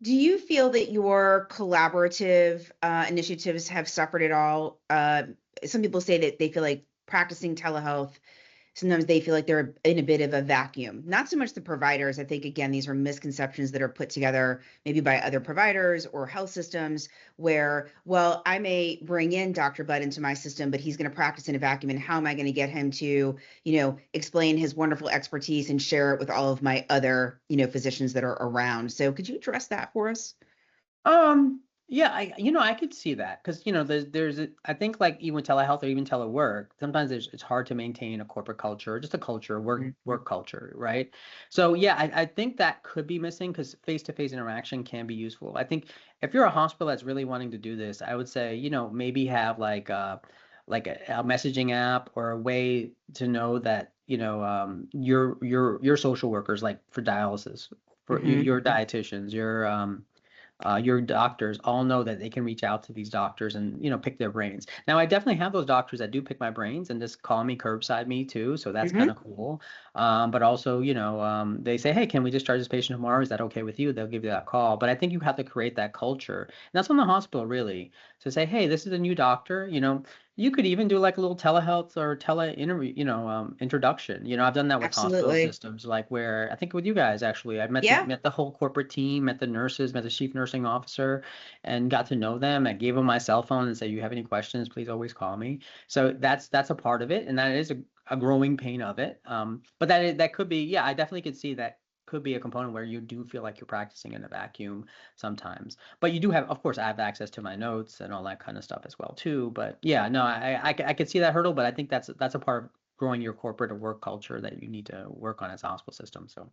Do you feel that your collaborative initiatives have suffered at all? Some people say that they feel like practicing telehealth, sometimes they feel like they're in a bit of a vacuum. Not so much the providers. I think, again, these are misconceptions that are put together maybe by other providers or health systems where, well, I may bring in Dr. Budd into my system, but he's going to practice in a vacuum. And how am I going to get him to, explain his wonderful expertise and share it with all of my other, physicians that are around? So could you address that for us? Yeah, I could see that because I think like even telehealth or even telework, sometimes it's hard to maintain a corporate culture, or just a culture, work culture, right? So yeah, I think that could be missing because face-to-face interaction can be useful. I think if you're a hospital that's really wanting to do this, I would say, maybe have like a messaging app or a way to know that, your social workers, like for dialysis, for Hmm. your dietitians, your doctors all know that they can reach out to these doctors and pick their brains. Now I definitely have those doctors that do pick my brains and just call me, curbside me too, so that's kind Hmm. of cool. But also, they say, hey, can we discharge this patient tomorrow? Is that okay with you? They'll give you that call. But I think you have to create that culture, and that's on the hospital really, to say, hey, this is a new doctor. You could even do like a little telehealth or tele interview, introduction. I've done that with hospital Absolutely. systems, like where I think with you guys actually, I met the Yeah. met the whole corporate team, met the nurses, met the chief nursing officer, and got to know them. I gave them my cell phone and said, you have any questions, please always call me. So that's a part of it, and that is a growing pain of it. But that could be, yeah, I definitely could see that could be a component where you do feel like you're practicing in a vacuum sometimes. But you do have, of course, I have access to my notes and all that kind of stuff as well too. But yeah, no, I could see that hurdle, but I think that's a part of growing your corporate or work culture that you need to work on as a hospital system. So